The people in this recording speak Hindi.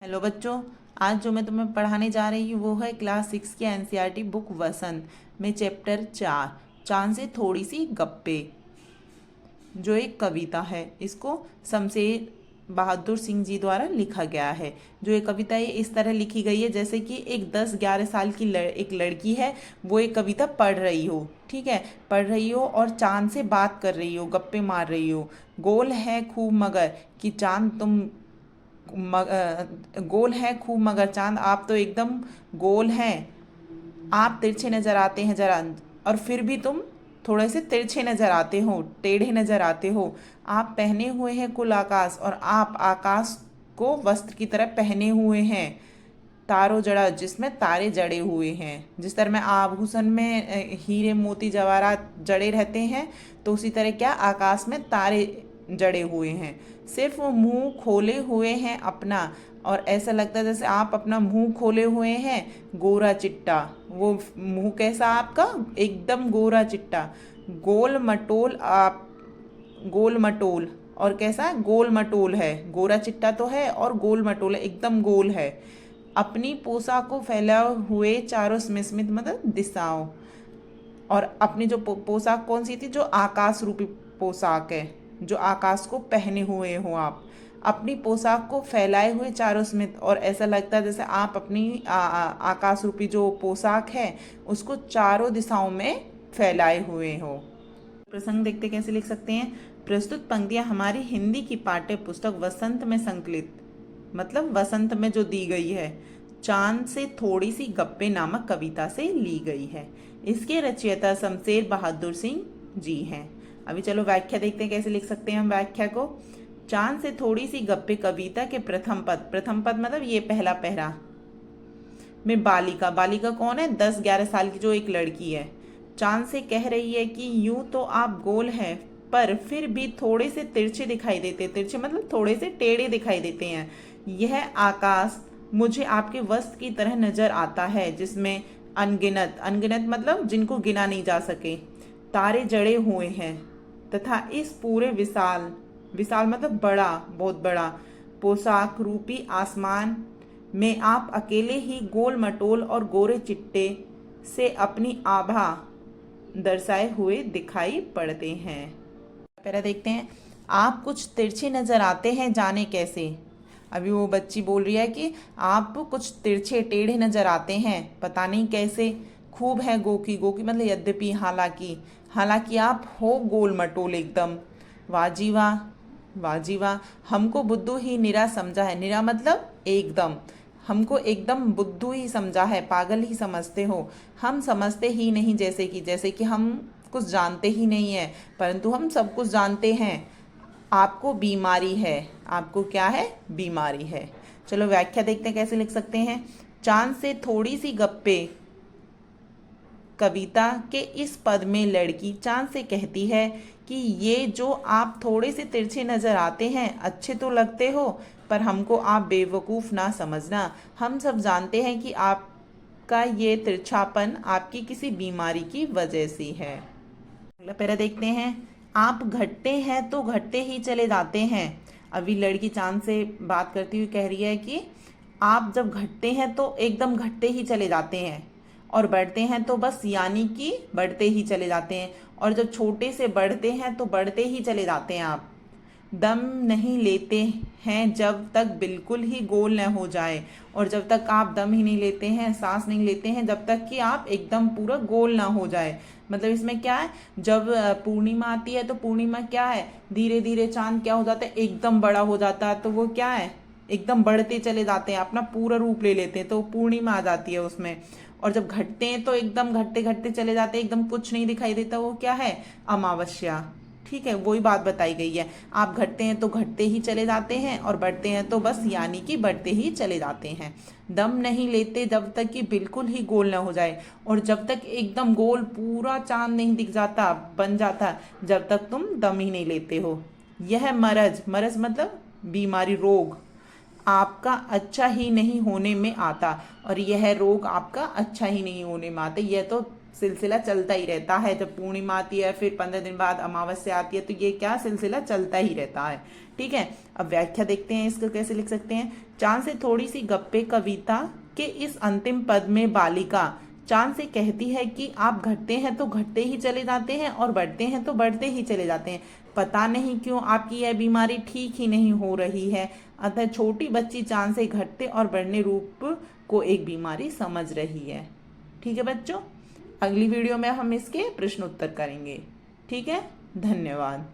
हेलो बच्चों। आज जो मैं तुम्हें पढ़ाने जा रही हूँ वो है क्लास 6 की एनसीईआरटी बुक वसंत में चैप्टर 4 चांद से थोड़ी सी गप्पे, जो एक कविता है। इसको शमशेर बहादुर सिंह जी द्वारा लिखा गया है। जो ये कविता है इस तरह लिखी गई है जैसे कि एक 10-11 साल की एक लड़की है, वो एक कविता पढ़ रही हो। ठीक है, पढ़ रही हो और चांद से बात कर रही हो, गप्पे मार रही हो। गोल है खूब मगर कि चांद तुम गोल है खूब मगर चांद आप तो एकदम गोल हैं। आप तिरछे नजर आते हैं जरा, और फिर भी तुम थोड़े से तिरछे नजर आते हो, टेढ़े नजर आते हो। आप पहने हुए हैं कुल आकाश, और आप आकाश को वस्त्र की तरह पहने हुए हैं। तारों जड़ा, जिसमें तारे जड़े हुए हैं। जिस तरह में आभूषण में हीरे मोती जवाहरात जड़े रहते हैं, तो उसी तरह क्या आकाश में तारे जड़े हुए हैं। सिर्फ वो मुंह खोले हुए हैं अपना, और ऐसा लगता है जैसे आप अपना मुंह खोले हुए हैं, गोरा चिट्टा। वो मुंह कैसा आपका, एकदम गोरा चिट्टा, गोल मटोल। आप गोल मटोल, और कैसा गोल मटोल है, गोरा चिट्टा तो है और गोल मटोल है, एकदम गोल है। अपनी पोशाक को फैलाए हुए चारों स्मित मतलब दिशाओं। और अपनी जो पोशाक कौन सी थी, जो आकाश रूपी पोशाक है, जो आकाश को पहने हुए हो आप। अपनी पोशाक को फैलाए हुए चारों स्मित, और ऐसा लगता है जैसे आप अपनी आकाश रूपी जो पोशाक है उसको चारों दिशाओं में फैलाए हुए हो। प्रसंग देखते कैसे लिख सकते हैं। प्रस्तुत पंक्तियां हमारी हिंदी की पाठ्य पुस्तक वसंत में संकलित, मतलब वसंत में जो दी गई है, चांद से थोड़ी सी गप्पे नामक कविता से ली गई है। इसके रचयिता शमशेर बहादुर सिंह जी हैं। अभी चलो व्याख्या देखते हैं कैसे लिख सकते हैं हम व्याख्या को। चांद से थोड़ी सी गप्पे कविता के प्रथम पद, प्रथम पद मतलब ये पहला पैरा में बालिका, बालिका कौन है, 10-11 साल की जो एक लड़की है, चांद से कह रही है कि यूं तो आप गोल हैं, पर फिर भी थोड़े से तिरछे दिखाई देते, तिरछे मतलब थोड़े से टेढ़े दिखाई देते हैं। यह आकाश मुझे आपके वस्त्र की तरह नजर आता है, जिसमें अनगिनत, अनगिनत मतलब जिनको गिना नहीं जा सके, तारे जड़े हुए हैं, तथा इस पूरे विशाल, विशाल मतलब बड़ा, बहुत बड़ा पोशाक रूपी आसमान में आप अकेले ही गोल मटोल और गोरे चिट्टे से अपनी आभा दर्शाए हुए दिखाई पड़ते हैं। पहला देखते हैं। आप कुछ तिरछे नजर आते हैं, जाने कैसे। अभी वो बच्ची बोल रही है कि आप कुछ तिरछे टेढ़े नजर आते हैं, पता नहीं कैसे। खूब है गोकी, गोकी मतलब यद्यपि, हालांकि, हालांकि आप हो गोल मटोल एकदम। वाजीवा, वाजीवा, हमको बुद्धू ही निरा समझा है, निरा मतलब एकदम, हमको एकदम बुद्धू ही समझा है, पागल ही समझते हो। हम समझते ही नहीं, जैसे कि, जैसे कि हम कुछ जानते ही नहीं है, परंतु हम सब कुछ जानते हैं। आपको बीमारी है, आपको क्या है, बीमारी है। चलो व्याख्या देखते हैं कैसे लिख सकते हैं। चांद से थोड़ी सी गप्पे कविता के इस पद में लड़की चांद से कहती है कि ये जो आप थोड़े से तिरछे नजर आते हैं, अच्छे तो लगते हो, पर हमको आप बेवकूफ़ ना समझना। हम सब जानते हैं कि आपका ये तिरछापन आपकी किसी बीमारी की वजह से है। अगला पैरा देखते हैं। आप घटते हैं तो घटते ही चले जाते हैं। अभी लड़की चांद से बात करती हुई कह रही है कि आप जब घटते हैं तो एकदम घटते ही चले जाते हैं, और बढ़ते हैं तो बस यानी कि बढ़ते ही चले जाते हैं, और जब छोटे से बढ़ते हैं तो बढ़ते ही चले जाते हैं आप। दम नहीं लेते हैं जब तक बिल्कुल ही गोल न हो जाए, और जब तक आप दम ही नहीं लेते हैं, सांस नहीं लेते हैं, जब तक कि आप एकदम पूरा गोल ना हो जाए। मतलब इसमें क्या है, जब पूर्णिमा आती है तो पूर्णिमा क्या है, धीरे धीरे चांद क्या हो जाता है, एकदम बड़ा हो जाता है, तो वो क्या है, एकदम बढ़ते चले जाते हैं, अपना पूरा रूप ले लेते हैं, तो पूर्णिमा आ जाती है उसमें। और जब घटते हैं तो एकदम घटते घटते चले जाते हैं, एकदम कुछ नहीं दिखाई देता, वो क्या है, अमावस्या। ठीक है, वही बात बताई गई है। आप घटते हैं तो घटते ही चले जाते हैं, और बढ़ते हैं तो बस यानी कि बढ़ते ही चले जाते हैं। दम नहीं लेते जब तक कि बिल्कुल ही गोल ना हो जाए, और जब तक एकदम गोल पूरा चांद नहीं दिख जाता, बन जाता, जब तक तुम दम ही नहीं लेते हो। यह मरज, मरज मतलब बीमारी, रोग आपका अच्छा ही नहीं होने में आता, और यह रोग आपका अच्छा ही नहीं होने में आता, यह तो सिलसिला चलता ही रहता है। जब पूर्णिमा आती है फिर 15 दिन बाद अमावस्या आती है, तो ये क्या सिलसिला चलता ही रहता है। ठीक है, अब व्याख्या देखते हैं इसको कैसे लिख सकते हैं। चांद से थोड़ी सी गप्पे कविता के इस अंतिम पद में बालिका चांद से कहती है कि आप घटते हैं तो घटते ही चले जाते हैं और बढ़ते हैं तो बढ़ते ही चले जाते हैं। पता नहीं क्यों आपकी यह बीमारी ठीक ही नहीं हो रही है। अतः छोटी बच्ची चांद से घटते और बढ़ने रूप को एक बीमारी समझ रही है। ठीक है बच्चों, अगली वीडियो में हम इसके प्रश्न उत्तर करेंगे। ठीक है, धन्यवाद।